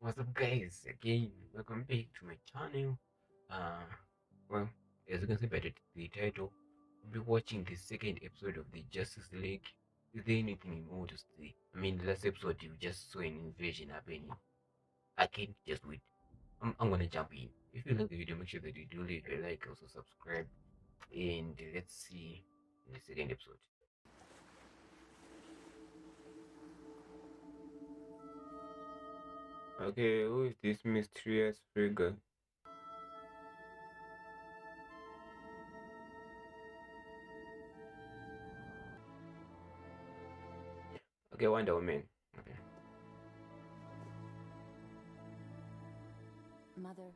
What's up, guys? Again, welcome back to my channel. Uh, well, as you can see by the title, we'll be watching the second episode of the Justice League. Is there anything you want to say? I mean, the last episode you just saw an invasion happening. I can't just wait. I'm gonna jump in. If you like the video, make sure that you do leave a like, also subscribe, and let's see the second episode. Okay, who is this mysterious figure? Okay, Wonder Woman. Okay. Mother,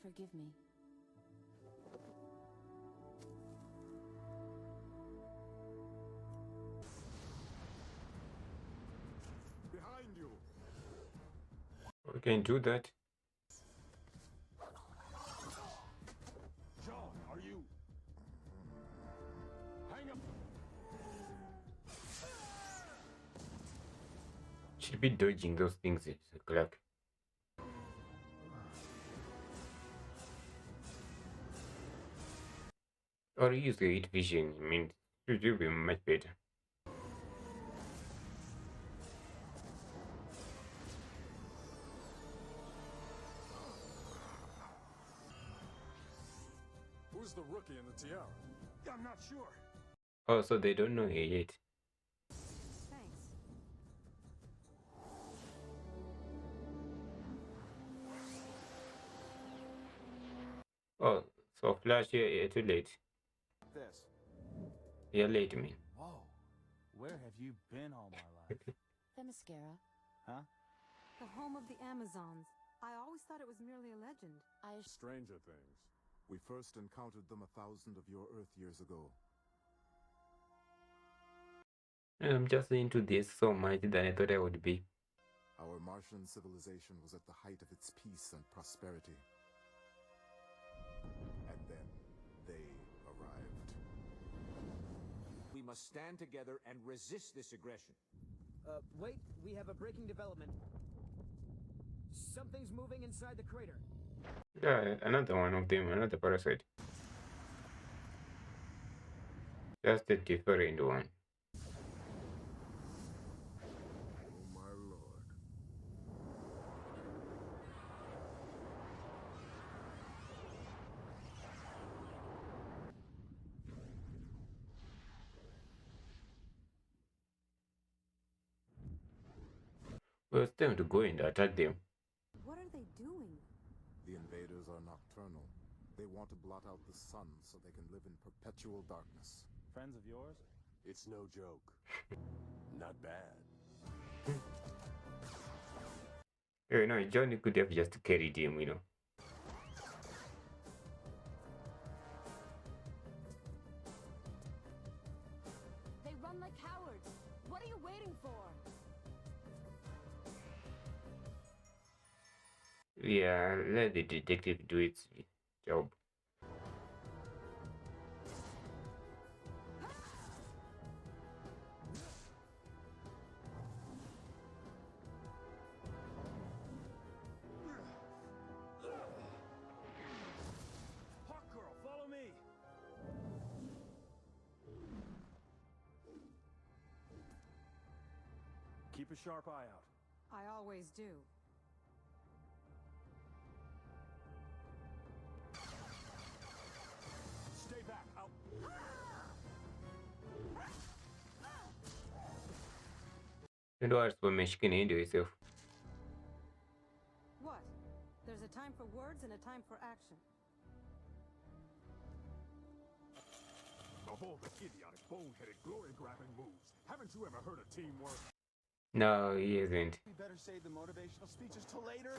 forgive me. Behind you. We can do that. John, are you? Hang up. Should be dodging those things, it's a clock. Or use the heat vision, I mean, it will be much better. Who's the rookie in the tiara? I'm not sure. Oh, so they don't know her yet. Thanks. Oh, so Flash, you're too late. This. You're late, man. Whoa, where have you been all my life? Themyscira, Huh? The home of the Amazons. I always thought it was merely a legend. Stranger things. We first encountered them 1,000 of your Earth years ago. I'm just into this so much than I thought I would be. Our Martian civilization was at the height of its peace and prosperity. And then they arrived. We must stand together and resist this aggression. Wait, we have a breaking development. Something's moving inside the crater. Yeah, another one of them, another parasite. Just a different one. Oh my lord. Well, it's time to go and attack them. What are they doing? The invaders are nocturnal. They want to blot out the sun so they can live in perpetual darkness. Friends of yours? It's no joke. Not bad. You know, Johnny could have just carried him, you know. They run like cowards. What are you waiting for? Yeah, let the detective do its job. Hawk Girl, follow me! Keep a sharp eye out. I always do. Stay back. I'll... And what's for me, she can handle herself. What? There's a time for words and a time for action. Of all the idiotic, bone-headed, glory-grabbing moves, haven't you ever heard of teamwork? No, he isn't. We better save the motivational speeches till later.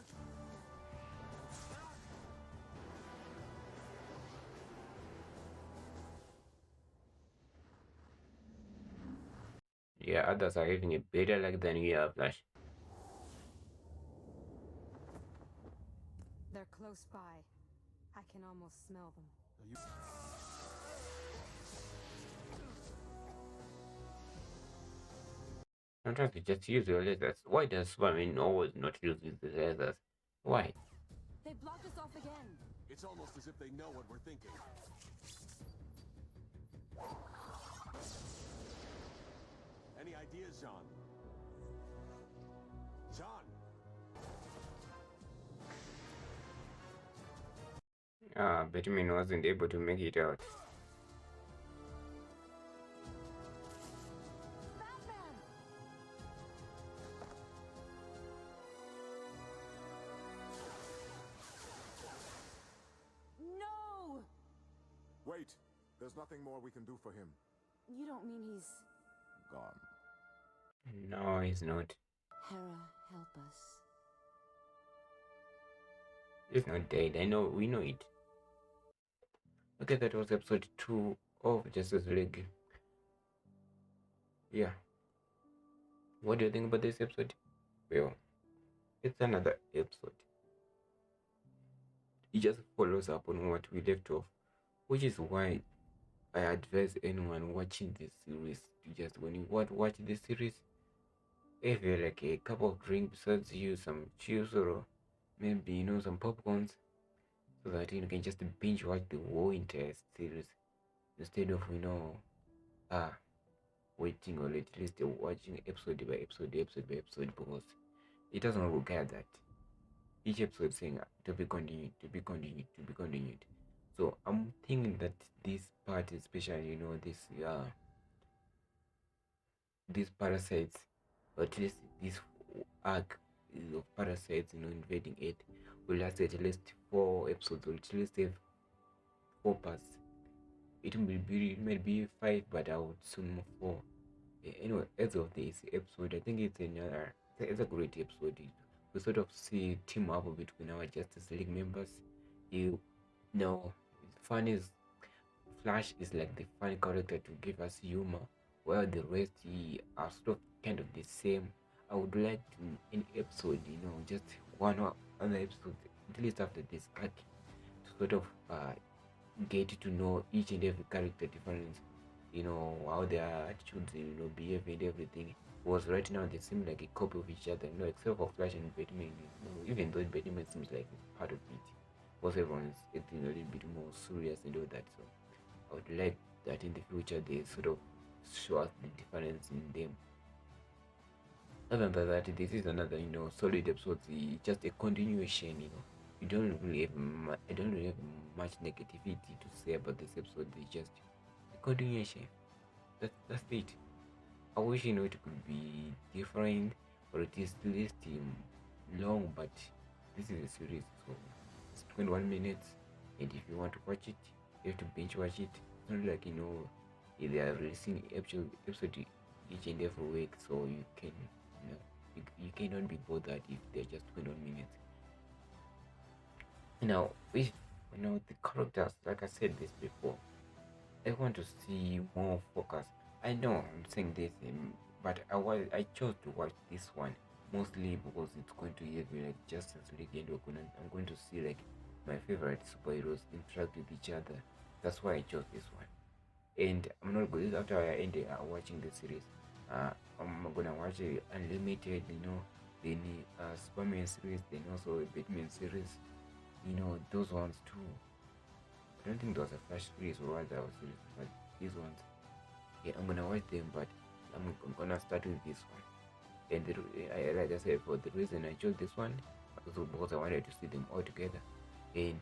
Yeah, others are having a better luck than we are, Flash. They're close by. I can almost smell them. I'm trying to just use your letters. Why does Superman always not use the letters? Why? They blocked us off again. It's almost as if they know what we're thinking. Any ideas, John? John! Batman wasn't able to make it out. Batman! No! Wait! There's nothing more we can do for him. You don't mean he's... Gone. No, he's not. Hera, help us. He's not dead. We know it. Okay, that was episode 2 of Justice League. Yeah. What do you think about this episode? Well, it's another episode. It just follows up on what we left off, which is why I advise anyone watching this series to just, when you watch this series, if you like a cup of drink besides you, some chips or maybe some popcorns, so that you can just binge watch the whole entire series instead of waiting, or at least watching episode by episode, because it doesn't require that. Each episode saying to be continued, to be continued, to be continued. So I'm thinking that this part, especially these parasites, or at least this arc of parasites invading Earth, will last at least 4 episodes, or at least have 4 parts. It might be 5, but I would soon move 4. Anyway, as of this episode, I think it's a great episode. We sort of see team up between our Justice League members. Fun is Flash is like the fun character to give us humor, while the rest are sort of kind of the same. I would like to, in episode, just one or other episode, at least after this arc, to sort of get to know each and every character difference, how their attitudes, behave and everything. Was right now they seem like a copy of each other, except for Flash and Batman. Even though Batman seems like part of it, because everyone's acting a little bit more serious and all that. So I would like that in the future they sort of show us the difference in them. Other than that, this is another solid episode. It's just a continuation. I don't really have much negativity to say about this episode. It's just a continuation. That's it. I wish it could be different, or it is at least long, but this is a series, so it's 21 minutes, and if you want to watch it, you have to binge watch it. It's not like they are releasing episode each and every week, so you can you cannot be bothered if they're just 21 minutes. Now, with the characters, like I said this before, I want to see more focus. I know I'm saying this, but I chose to watch this one mostly because it's going to give me like Justice League, and I'm going to see like my favorite superheroes interact with each other. That's why I chose this one. And I'm not good after I end watching the series. I'm gonna watch Unlimited, then Superman series, then also a Batman series. Those ones too. I don't think there was a Flash series or other series, but these ones, yeah, I'm gonna watch them, but I'm gonna start with this one. And like I said, for the reason I chose this one, also because I wanted to see them all together. And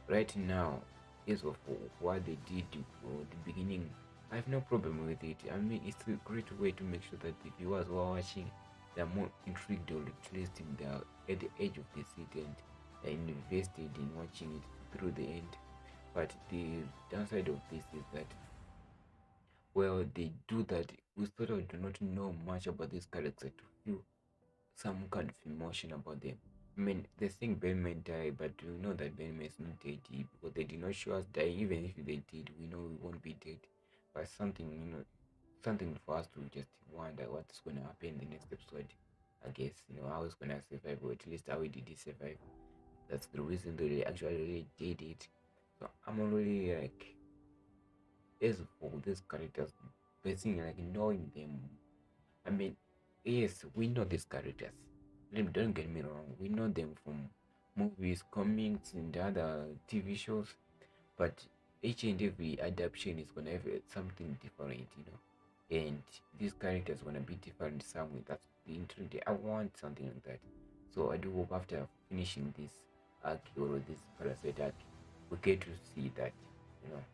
right now, as of what they did at the beginning, I have no problem with it. I mean, it's a great way to make sure that the viewers who are watching, they're more intrigued, or at least they're at the edge of the seat and they're invested in watching it through the end. But the downside of this is that, well, they do that. We sort of do not know much about this character to feel some kind of emotion about them. I mean, they think Batman died, but we know that Batman is not dead, because they did not show us dying. Even if they did, we know we won't be dead. But something for us to just wonder what's going to happen in the next episode. I guess, how he's going to survive, or at least how did he survive. That's the reason they actually really did it. So I'm really like, as for these characters, basically like knowing them. I mean, yes, we know these characters. Don't get me wrong, we know them from movies, comics, and other TV shows, but each and every adaptation is gonna have something different, and these characters gonna be different somewhere. That's the interest. I want something like that. So I do hope after finishing this arc or this Parasite arc, we get to see that, you know.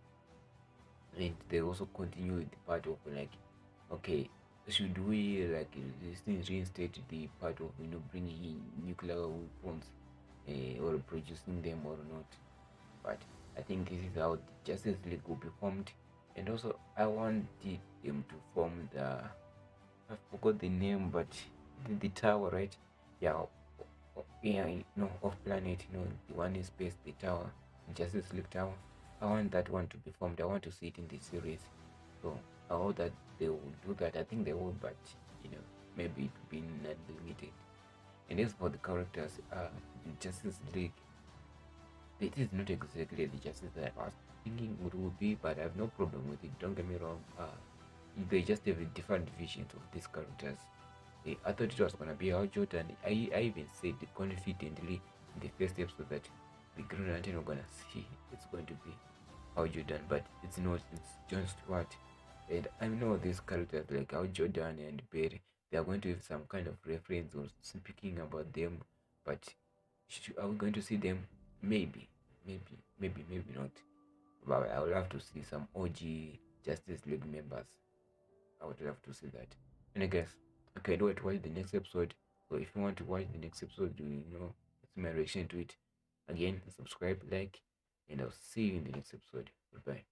And they also continue with the part of like, okay, should we like this thing reinstate the part of bringing in nuclear weapons, or producing them or not? But I think this is how the Justice League will be formed, and also I wanted them to form the, I forgot the name, but the tower, right? Yeah, yeah, off planet, the one in space, the tower, Justice League Tower. I want that one to be formed. I want to see it in the series. So I hope that they will do that. I think they will, but maybe it will be not limited. And as for the characters, the Justice League, it is not exactly the Justice that I was thinking it would be, but I have no problem with it. Don't get me wrong. They just have a different visions of these characters. I thought it was gonna be Hal Jordan. I even said confidently in the first episode that the Green Lantern we're gonna see it's going to be Hal Jordan, but it's not. It's John Stewart, and I know these characters like Hal Jordan and Barry. They are going to have some kind of reference or speaking about them, but are we going to see them? Maybe, maybe not. But I would love to see some OG Justice League members. I would love to see that. And I guess I can do it watch the next episode. So if you want to watch the next episode, it's my reaction to it. Again, subscribe, like, and I'll see you in the next episode. Goodbye.